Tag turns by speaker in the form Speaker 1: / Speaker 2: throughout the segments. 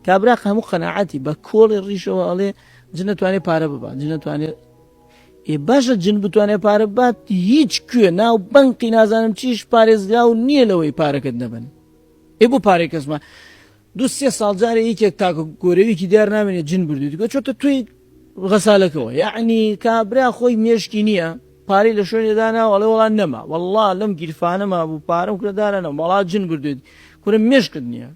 Speaker 1: کابرا هەموو قەناعەتی بە کۆڵی ڕیشەوە ئەڵێ جن ناتوانێت پارە ببات جن ناتوانێت باشە جن بتوانێت پارە بات هیچ کوێ ناو بەنقی نازانم چیش پارێزراو نییە لەوەی پارەکەت نەبن بۆ پارەی کەسمە 2-3 ساڵ جارێ یەکێک تاکە گۆرەویکی دیار نامێنێت جن بردویت چۆتە توی غەسالەکەەوە یعنی کابرا خۆی مێشکی نییە پارەی لە شوێنێدانا وڵێ وڵان نەما والله لەم گیرفانەما بوو پارەم کردارانە وڵات جن بردوێت کورە مێشکرد نییە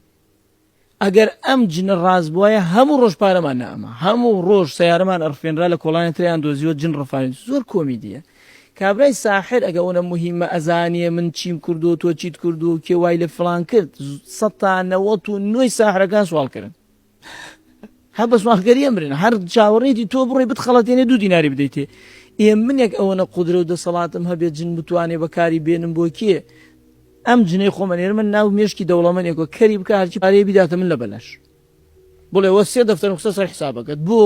Speaker 1: ئەگەر ئەم جنە ڕاست بووایە هەموو ڕۆژ پارەمان نەما هەموو ڕۆژ سیارەمان ئەرفێنرا لە کۆڵانی تریان دۆزیوە جن ڕفاانی زۆر کۆمیدیە کابرای ساحر ئەگە ئەوە مهمە ئەزانیە من چیم کردو تۆ چیت کردو کێ وای لە فلان کرد 199 ساحرەکان سوالکردن هە بە سوالکەری ئەمرن هەر چاوەڕێتی تۆ بڕێ بتخەڵەتێنێ 2 دیناری بدەیتێ منێک ئەوەنە قودرە و دەسەڵاتم هەبێت جن بتوانێ بەکاری بێنم بۆ کێ ئەم جنەی خۆمەنێر من ناو مێشکی دەوڵەمەندێکەوە کەری بکە هەرچی پارەیە بیداتە من لە بەلاش بڵێ وە 3 دەفتەر نوقسە سەر حسابەکەت بۆ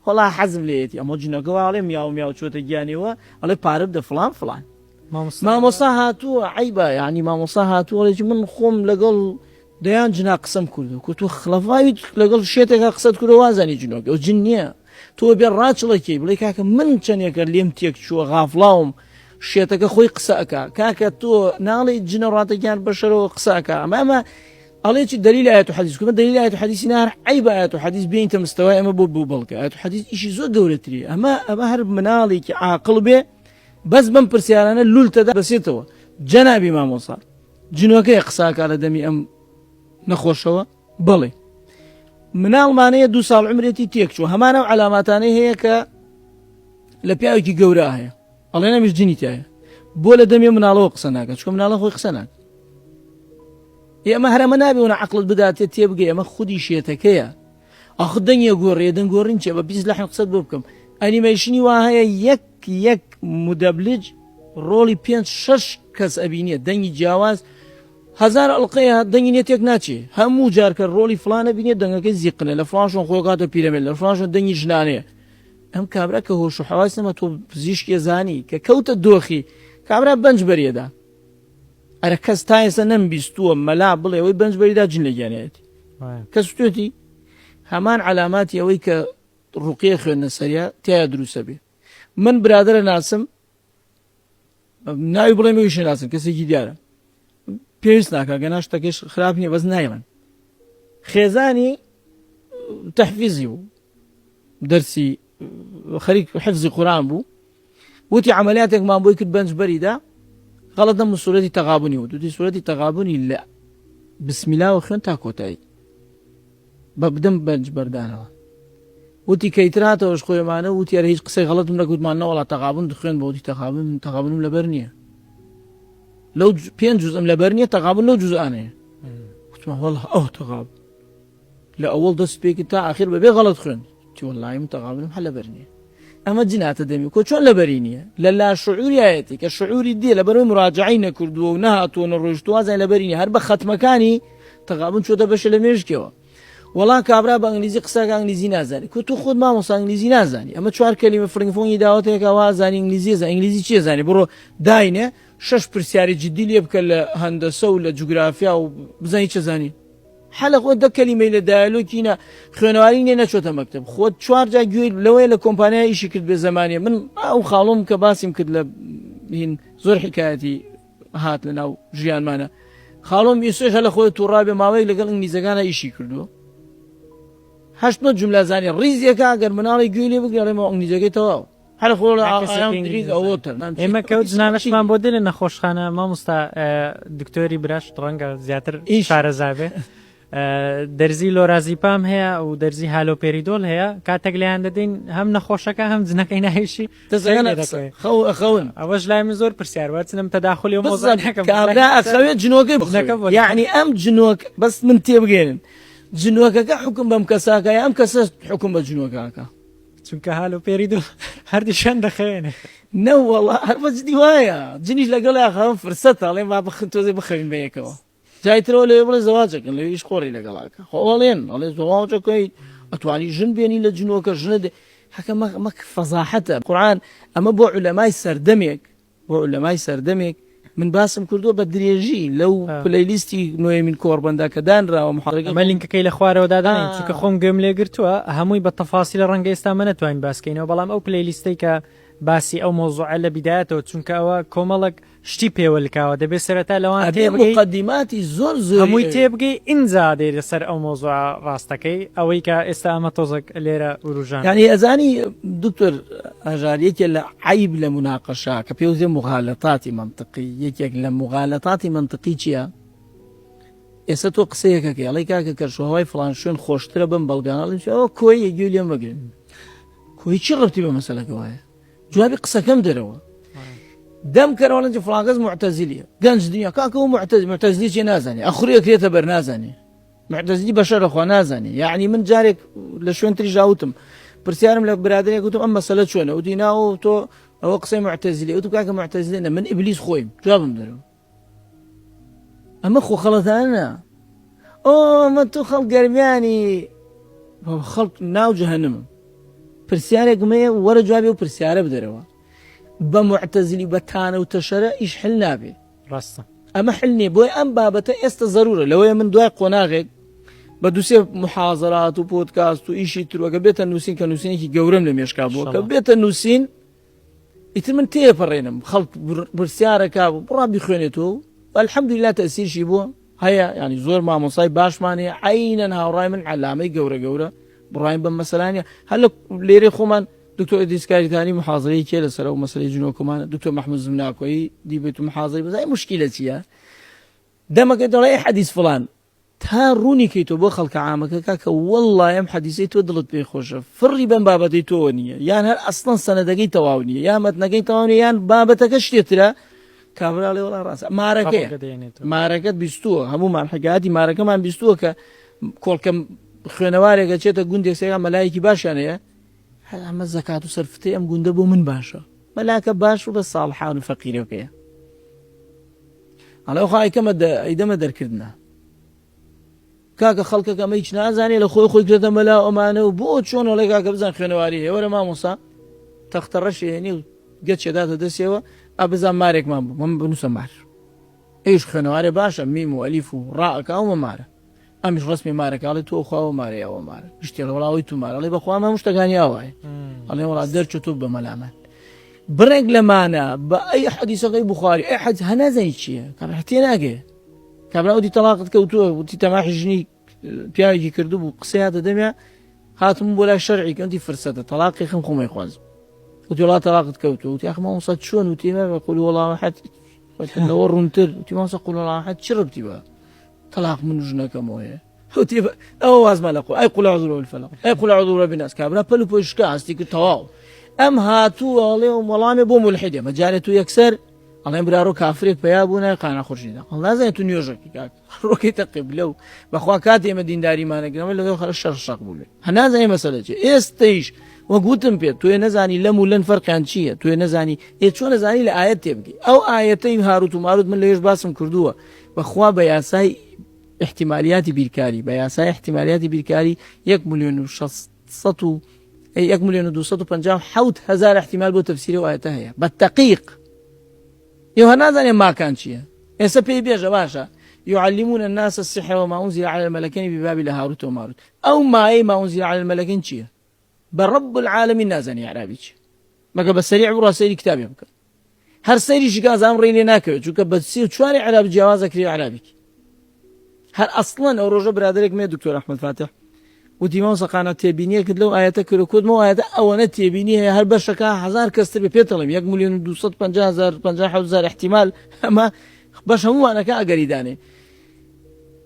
Speaker 1: وەڵا حەزم لێتی ئەمە جنەکەەوە ئاڵێ میاو میاو چۆتە گیانەوە ئەڵێ پارە بدە فلان فلان مامۆستا هاتووە عیبە یعنی مامۆستا هاتووەڵێکی من خۆم لەگەڵ دەیان جنا قسەم کردو کە تۆ خلەفاوی لەگەڵ شێتێکا قسەت کردو وازانی جنۆکە ئەو جن نییە تۆ بێ ڕاچڵەکەی بڵێ کاکە من چەندێکە لێم تێک چووە غافڵاوم شێتەکە خۆی قسەکە کاکە تۆ ناڵی جنە ڕاتەکیان بەشەرەوە قسەکە ئەمە ئەڵێکی دلیل ئاەت و حەدیث کە دلیل ئاەت و حەدیثی نار عیب ئاەت و حەدیث بێنتە مستەوای ئەمە بۆ بوو بەڵکە ئاەت و حەدیث ئیشی زۆر گەورەتری ئەمە هەر مناڵێکی عاقڵ بێ بەس بەم پرسیارانە لولتەدا بەسێتەوە جەنابی مامۆسا جنۆکەی قساکە لە دەمی ئەم نەخۆشەوە بڵێ مناڵمانەیە 2 ساڵ عمرێتی تێک چوو هەمانە علاماتانەی هەیە کە لە پیاوێکی گەورە هەیە ئەڵێ نەمیش جنی تایە بۆ لە دەمی مناڵەوە قسە ناکات چکە مناڵە خۆی قسە ناکات ئێمە هەرەمە نابێونە عقلت بداتێت تێبگەی ئەمە خودی شێتەکەیە ئەخ دەنگە گۆڕێ دەنگۆڕین چێ بە 20 لەحن قسەت بۆ بکەم ئەنیمەیشنی وا هەیە یەک مدەبلج ڕۆڵی 5-6 کەس ئەبینێت دەنگی جیاواز 1000 ئەڵقەیە دەنگی نێتێک ناچێ هەموو جارکە ڕۆڵی فلانە بینێت دەنگەکەی زیقنە لە فلانشۆن خۆی کاتە پیرەمێت لە فلانشۆن دەنگی ژنانەیە ئەم کابرا کە هۆش و حەواس نەما تۆ پزیشکی زانی کە کەوتە دۆخی کابرا بەنج بەریەدا ئەرە کەس تا ئێستا نەمبیستووە مەلا بڵێ ئەوەی بەنج بەریدا جن لە گیانەتی کەس توێتی هەمان علاماتی ئەوەی کە ڕوقیە خوێندنە سەریە تایە دروستە بێ من برادرە ناسم ناوی بڵێ مەویشە ناسم کەسێکی دیارە پێویست ناکە گەنا شتەکەش خراپ نییە بەس نایڵن خێزانی تەحفیزی بوو دەرسی خەریک حفزی قورآن بوو وتی عملیاتێکمان بۆی کرد بەنج بەریدا غەڵەتە من سوورەتی تەغابنی وت وتی سوورەتی تەغابنی لە بسمیلاوە خوێن تا کۆتایی بە بدەم بەنج بەردانەوە وتی کەیتراتەوەش خۆیمانە وتی ئەرە هیچ قسەی غەڵەتم نەگوتمانەوە وڵا تەغابن دخوێن بە وتی تەغابنم لەبەر نییە لەو 5 جوزم لەبەر نییە تەغابن لەو جوزانەیە وتمە وەڵا ئەو تەغاب لە ئەوڵ دەست پێکی تا ئاخر بەبێ غەڵەت خوێن تی وەڵڵایم تەغابنم هە لەبەر نییە ئەمە جناتە دەمی کۆ چۆن لەبەری نییە لە لا شعوریایەتی کە شعوری دێ لەبەرەوەی مراجعی نەکردووە و نەهاتووە نەڕۆیشتووە زای لەبەری نییە هەر بە خەتمەکانی تەغابن چۆتە بەشە لە مێژکەوە وەڵا کابرا بە ئەنگلیزی قسەکە ئەنگلیزی نازانی کە تو خۆت مامۆستا ئەنگلیزی نازانی ئەمە 4 کەلیمە فرنگفۆنی داوەتێکە وازانی ئەنگلیزی چیە زانی بڕۆ داینێ 6 پرسیاری جدی لێ بکە لە هەندەسە و لە جوگرافیا و بزانی چه زانی حەلە خۆت 10 کەلیمەی لە دایلۆکینە خوێنەواری نێ نەچۆتە مەکتەب خۆت 4 جا گوێی لەوەیە لە کۆمپانیای ئیشی کرد بێ زمانێ من ئەو خاڵۆم کە باسیم کرد لە زۆر حکایەتی هات لە ناو ژیانمانە خاڵۆم ئێسش هەلە خۆی تووڕابێ ماوەیەک لەگەڵ ئینگلیزەکانە ئیشی کردووە 8 جملە زانی ڕیزیەکە ئەگەر مناڵی گوێی لێ بگەڕێمەوە ئینگلیزەکەی تەواو هەر خۆ
Speaker 2: ئێمە کەوت ژنانەشمان بۆ دێنە نەخۆشخانە مامۆستا دکتۆری براش ڕەنگە زیاتر شارەزابێ دەرزی لۆرازیپام هەیە و دەرزی هالۆپێریدۆل هەیە کاتێک لەیان دەدەین هەم نەخۆشەکە هەم جنەکەی ناهێشی
Speaker 1: ئەخەون
Speaker 2: ئەوەش لای من زۆر پرسیارواچنم تەداخلی و مۆزانەکەم
Speaker 1: ئەخەوێت جنۆکەی یعنی ئەم جنۆک بەس من تێبگێنن جنۆکەکە حکم بەم کەساکە ئەم کەسە حکم بە جنۆکەکە
Speaker 2: چونکە هالۆپێریدۆل هەردیشان دەخەوێنێ
Speaker 1: نەوەڵا هەر بەجدی وایە جنیش لەگەڵ یاخەوە فرسەتە ئەڵێن با تۆزێ بخەوین بە یەکەوە جایترەوە لێ بڵێ زەواجەکەن لەویش خۆڕی لەگەڵاکە خۆڵێن ئەڵێ زەواجەکەی ئەتوانی ژن بێنی لە جنۆکە ژنە هەکە مەک فەزاحەتە قورئان ئەمە بۆ عولەمای سەردەمێک من باسم کردووە بە درێژی لەو پلەیلیستی نوێمین کۆڕبەندا کە دانراوە محاضرەکە
Speaker 2: ئەمە لینکەکەی لە خوارەوە دادانین چونکە خۆم گوێم لێ گرتووە هەمووی بە تەفاسی لە ڕەنگە ئێستا من نەتوانین باسکەینەوە بەڵام ئەو پلەیلیستەی کە باسی ئەو مۆزوعە لە بیدایەتەوە چونکە ئەوە کۆمەڵک شتی پێوەلکاوە دەبێت سەرەتا لەوان
Speaker 1: مقدماتی زۆر
Speaker 2: هەمووی تێبگەی ئینجا دێ لەسەر ئەو مۆزوع ڕاستەکەی ئەوەی کە ئێستا ئەمە تۆزێک لێرە وروژان
Speaker 1: یعنی ئەزانی دکتۆر ئاژاریەکێ لە عیب لە مناقەشە کە پێوزێ مغالەتاتی منطقی یەکێک لە مغالەتاتی منطقی چییە؟ ئێستا تۆ قسەیەکەکە ئەڵی کاکە کەرشوهەوای فڵان شوێن خۆشترە بم بەڵگانەڵی ئەوە کۆی یەگوێ لێم بگرن کۆی چی ڕەبتی بە مەسەلەکە وایە جوابی قسەکەم دەرەوە دەم کەرەوەڵەنج فڵانکەس معتەزیلیە گەنج دنیا کاکە و معتەزیلی چێ نازانێ ئەخوری ئەکرێتە بەر نازانێ معتەزیلی بەشەرەخوا نازانێ یعنی من جارێک لە شوێن تری ژاوتم پرسیارم لە برادێک گوتم ئەم مەسەلە چۆنە وتی ناو تۆ ئەوە قسەی معتەزیلی وتم کاکە معتەزیلێنە من ئیبلیس خۆیم جوابم دەرەوە ئەمە خۆ خەڵەتانە ئەمە تۆ خەڵک گەرمیانی خەڵک ناو جەهەنەمە پرسیارێکمەیە وەرە جوابی و پرسیارە بدەرەوە بە معتەزیلی بە تانە و تەشەرە ئیش حل نابێ
Speaker 2: ڕاستە
Speaker 1: ئەمە حل نییە بۆی ئەم بابەتە ئێستا ضرورە لەوەیە من دوای قۆناغێک بە دووسێ محاضرات و پۆدکاست و ئیشی تروەکە بێتە نووسین کە نووسینێکی گەورەم لە مێشکا بووە کە بێتە نووسین ئیتر من تێپەڕێنم خەڵک پرسیارەکە بڕا بیخوێنێتەوە الحەمدولillah تەسیرشی بووە هەیە ینی زۆر مامۆسای باشمانەیە عینەن هاوڕای من عەلامەی گەورە بڕاین بەم مەسەلانە هەر لە لێرەی خۆمان دکتۆر ئیدریس کاریتانی محاضرەی کێ لەسەر ئەو مەسەلەی جنۆکۆمانە دکتۆر محمود زمناکۆیی دیبێت و محاضرەی بزای مشکلە چییە دەمەکە دەڵێ حەدیث فڵان تا ڕوونی کەیتۆ بۆ خەڵکە عامەکە کاکە وەڵڵای ئەم حەدیثەی تۆ دڵت پێی خۆشە فڕی بەم بابەتەی تۆوە نییە یان هەر ئەسڵەن سەنەدەکەی تەواو نییە یان مەتنەکەی تەواو نییە یان بابەتەکە شتێترە کابراڵێ وەڵا ڕاستە مارەکەت بیستووە هەمومان حکایەتی مارەکەمان بیستووە کە کۆڵکە خوێنەوارێکە چێتە گوندێک سێگا مەلایەکی باشیانەیە ئەمە زەکات و سەرفتەی ئەم گوندە بۆ من باشە مەلاکە باش و بە ساڵحان و فەقیرەکەیە ئەڵێ خۆ ئەیدەمە دەرکردنە کاکە خەڵکەکەمە هیچ نازانێ لە خۆی کرێتە مەلا ئەمانە و بۆ چۆن ئەڵێ کاکە بزان خوێنەواری هەیە وەرە مامۆستا تەختە ڕەشی هێنی و گەچێداتە دەستێەوە ئابزان مارێکمان بوو من بنووسە مار ئەیش خوێنەوارێ باشە میم و ئەلیف و ڕائەکەومە مارە ئەمیش ڕستمی مارەکاڵی تۆ خواوە مارەیەوە مارە شتێ وڵاوی تو مارەڵی بەخوا مە شتەکانی ئاوایە ئەڵێ وڵات دەرچ تۆ بە مەلامەت بڕێک لەمانە بە ئەی حەدیسەکەی بوخاری ئەی حەدیث هەنازانی چییە کابرا ناگێ کابرا وتی تەلاقت کەوتووە وتی تەماحی ژنی پیاوێکی کردو بوو قسەیاتە دەمێ هاتم بۆ لای شەرعی کەوتی فرسەتە تەلاقی خەم خۆمەی خوازم وتی وڵات تەلاقت کەوتووە وتی ئەخ مامۆستا چۆن وتی مە قول وەڵڵاهو ئەحەد لەوە ڕوونتر وتی مامۆستا قول وەڵڵاهو ئەحەد چ ڕەبتی بە تەلاق من و ژنەکەمەوەیە ئەوە وازمە لە خۆ ئەی قول ئەعوذ برب الفەلەق ئەی قول ئەعوذ برب الناس کابرا پەل و پۆشکە هەستی کرد تەواو ئەم هاتووە ئەڵێ وەڵامێ بۆ مولحیدێ مەجارێت و یەکسەر ئەڵێم برا ڕۆ کافرێک پیا بوو نای قانە خۆشیدا ئەڵ نازانێت تو نوێژەکی کاک ڕۆکەیتە قیبلە و بەخوا کات ئێمە دینداریمانەگرەمە لەگەڵ خەڵک شەڕ بوو لێ هەنازانێ مەسەلە چێ ئێستەیش وەگوتم پێت توێ نەزانی لەم و لەن فەرقیان چییە توێ نەزانی چۆن نەزانی لە ئاەت تێبگەی ئەو ئاەتەی هاروت و ماروت من لەوێش باسم کردووە بەخوا بە یاسای احتمالیاتی بیرکاری بە یاسای احتمالیاتی بیرکاری 1,257,000 احتمال بۆ تەفسیری ئەو ئاەتە هەیە بەتەقیق ئێوە نازانێ ماکان چییە ئێستا پێی بێژە باشە يعلمون الناس السحر وما أنزل على الملكين ببابل هاروت وماروت أو ما أنزل على الملكين چییە برب العالمين نازاني عربي مەگە بە سەریع بڕوا سەیری کتابی بکە هەر سەیریشی گازام ڕێنێ ناکەوێت چونکە بە چواری عرب جیاوازە کری عربیکی هەر ئەسڵەن ئەو ڕۆژە برادێک مێ دکتۆر ئەحمەد فاتح وتی مامۆستا قانە تێبینیە کرد لەو ئاەتە کرد کۆدمەوە ئاەتە ئەوەنە تێبینی هەیە هەر بەشەکە 1000 کەستر بێ پێتەڵێم 1,250,000 احتمال ئەمە بەش هەمووانەکە ئەگەریدانێ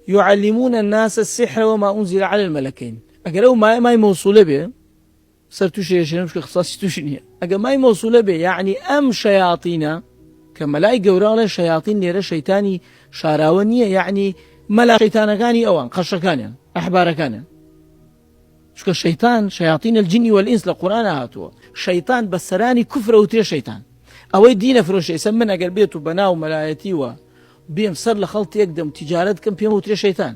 Speaker 1: يعلمون الناس السحر وما أنزل على الملكين ئەگەر ئەو مای مەوسوولە بێ سەر تووشێ شێنم شکە خساسی تووش نییە ئەگە مای مەوسوولە بێ یعنی ئەم شەیاطینە کە مەلای گەوراڵێ شەیاطین لێرە شەیتانی شاراوە نییە یعنی مەلا شەیتانەکانی ئەوان قەشەکانیان ئەحبارەکانیان چونکە شەیتان شەیاطین الجن والئینس لە قورئانە هاتووە شەیتان بە سەرانی کوفرە وترێ شەیتان ئەوەی دینە فرۆشەی سە من ئەگەر بێت و بەناو مەلایەتیوە بێم سەر لە خەڵک یەکدەم تیجارەت کەم پێم وترێ شەیتان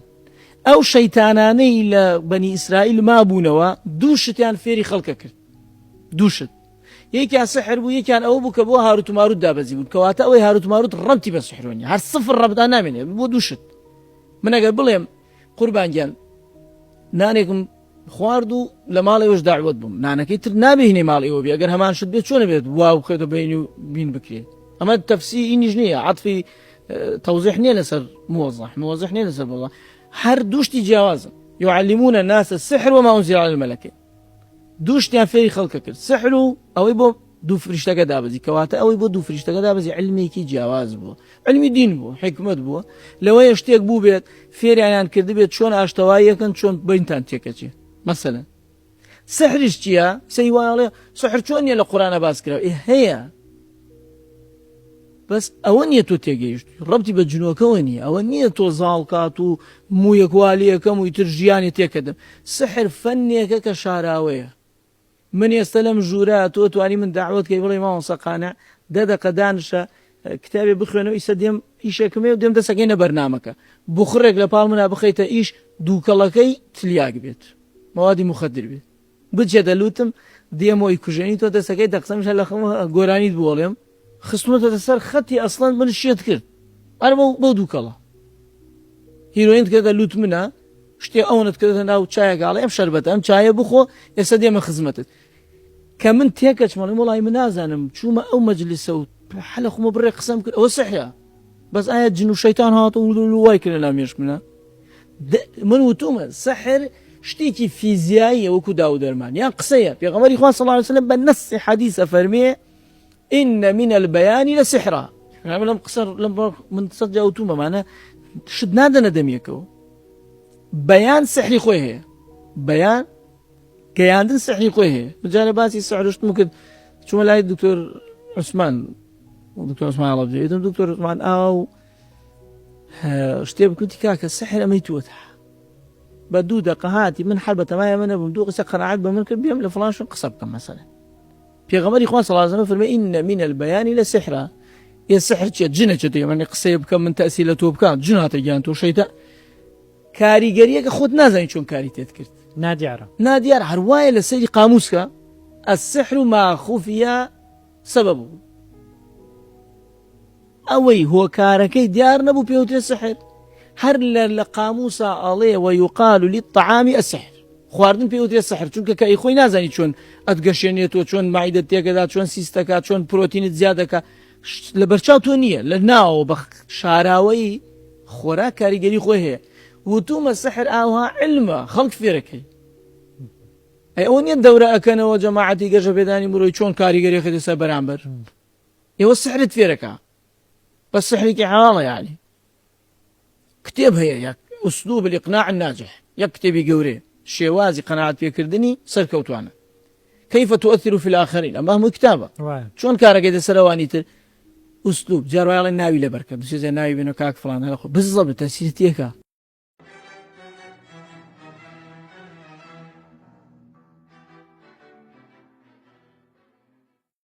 Speaker 1: ئەو شەیتانانەی لە بەنی ئیسرائیل مابوونەوە دوو شتیان فێری خەڵکە کرد دوو شت یەکیان سحر بوو یەکیان ئەوە بوو کە بۆ هاروت و ماروت دابەزی بوون کەواتە ئەوەی هاروت و ماروت ڕەبتی بە سحرۆنی هەر سفر ڕەبدا نامێنێ بۆ دووشت من ئەگەر بڵێم قوربانگیان نانێکم خوارد و لە ماڵەوەش داعوت بووم نانەکەی تر نابێنێ ماڵ ئێوە بێ ئەگەر هەمان شت بێت چۆنە بێت واو بخێتە بین و بین بکرێت ئەمە تەفسیریش نییە عەطفی توضیح نییە لەسەر موضح نییە لەسەر موضح هەر دووشتی جیاوازن يعلمون الناس السحر وما أنزل على الملكين دووشتیان فێری خەڵکە کرد سحر و ئەوەی بۆ دوو فریشتەکە دابەزی کەواتە ئەوەی بۆ دوو فریشتەکە دابەزی علمێکی جیاواز بووە علمی دین بوو حکمت بووە لەوەیە شتێک بوو بێت فێریان کرد بێت چۆن ئاشتەوایی یەکەن چۆن بینتان تێکەچێت مثلا سحرش چییە سەیوانڵێ سحر چۆن نیە لە قورآنە باس کراوە هەیە بەس ئەوە نییە تۆ تێگەیشت ڕەبتی بە جنۆکەوە نییە ئەوە نییە تۆ زاڵکات و مویەکوالیەکەم و ئیتر ژیانی تێکەدەم سحر فەنێکە کە شاراوەیە من ئێستا لەم ژوورە تۆ توانی من داعوت کەی بڵێ مامۆستا قانع 10 دقە دانشە کتابێ بخوێنەوە ئیستا دێم ئیشێکمێ و دێم دەسەکەینە بەرنامەکە بخڕێک لە پاڵ منە بخەیتە ئیش دووکەڵەکەی تلیاک بێت موادی مخدر بێت بچێ دەلوتم دێمەوەی کوژێنی تۆ دەسەکەی دەقسەمشە لە خەمە گۆرانیت بوڵێم خستمەتە سەر خەتی ئەسڵەن من شێت کرد ئەرە بۆ دووکەڵە هیرۆین کردە لوت منە شتێ ئەوەت کردە ناو چایەکڵێ ئەم شەربەتە ئەم چایە بخۆ ئێستا دێمە خزمەتت کە من تێکەچمەڵی وڵی من نازانم چوومە ئەو مەجلیسە و حەلە خۆمە بڕێ قسەم کرد ئەوە سحرە بەس ئایا جن و شەیتان هاتە و وای کرد لە مێش منە من وتومە سحر شتێکی فیزیاییە وەکو داو دەرمان یان قسەیە پێغەمبەری خوا صلی الله علیه وسلم بە نەسی حەدیثە فەرمێ إن من البيان لسحرا لم قصر لم من تصدق وتوما معنا شد نادا ندميكو بيان سحري خويه بيان كياندن سحري خويه مجالباتي السحر ممكن شو لاقي الدكتور عثمان الله بجيد الدكتور عثمان أو اشتيب كنت كاك السحر أميتوتها بدو دقهاتي من حربة تماما من بدو قصة قناعات بممكن بيهم لفلان شو قصبكم مثلا پێغەمبەری خوا صلی الله علیه و سلم فەرمێ إن من البيان لسحرا یە سحر چیە جنە چێت یعنی قسەی بکەم من تەأسیر لە تۆ بکەم جن هاتە گیان تۆ شەیتان کاریگەریەکە خۆت نازانی چۆن کاری تێت کرد نادیارە هەروایە لە سەیری قاموسکە السحر ما خفي سببه ئەوەی هۆکارەکەی دیار نەبوو پێوترێ سحر هەر لە قاموسە ئەڵێ ويقال للطعام السحر خواردن پێوترێ سحر چونکە کە خۆی نازانی چۆن ئەتگەشێنێتەوە چۆن مایدەت تێکەدا چۆن سیستەکە چۆن پرۆتینت زیادەکە لە بەرچاو تۆ نییە لە ناوە بە شاراوەی خۆراک کاریگەری خۆی هەیە وتومە سحر ئاوها علمە خەڵک فێرەکەی ئەوە نییە دەورە ئەکەنەوە جەماعەتی گەشە پێدانی مرۆی چۆن کاریگەری خێتە سەر بەرامبەر ئێوە سحرت فێرەکە بەس سحرێکی حەڵاڵە یعنی کتێب هەیە یەک ئوسلوب الإقناع الناجح یەک کتێبی گەورەیە شێوازی قەناعەت پێکردنی سەرکەوتوانە كيف تؤثر في الآخرين أما هم كتابة شلون كارك إذا سرواني تر أسلوب جاروي على الناوي لبركة بس إذا ناوي بينو كاك فلان هلا بالضبط تأثير تيكا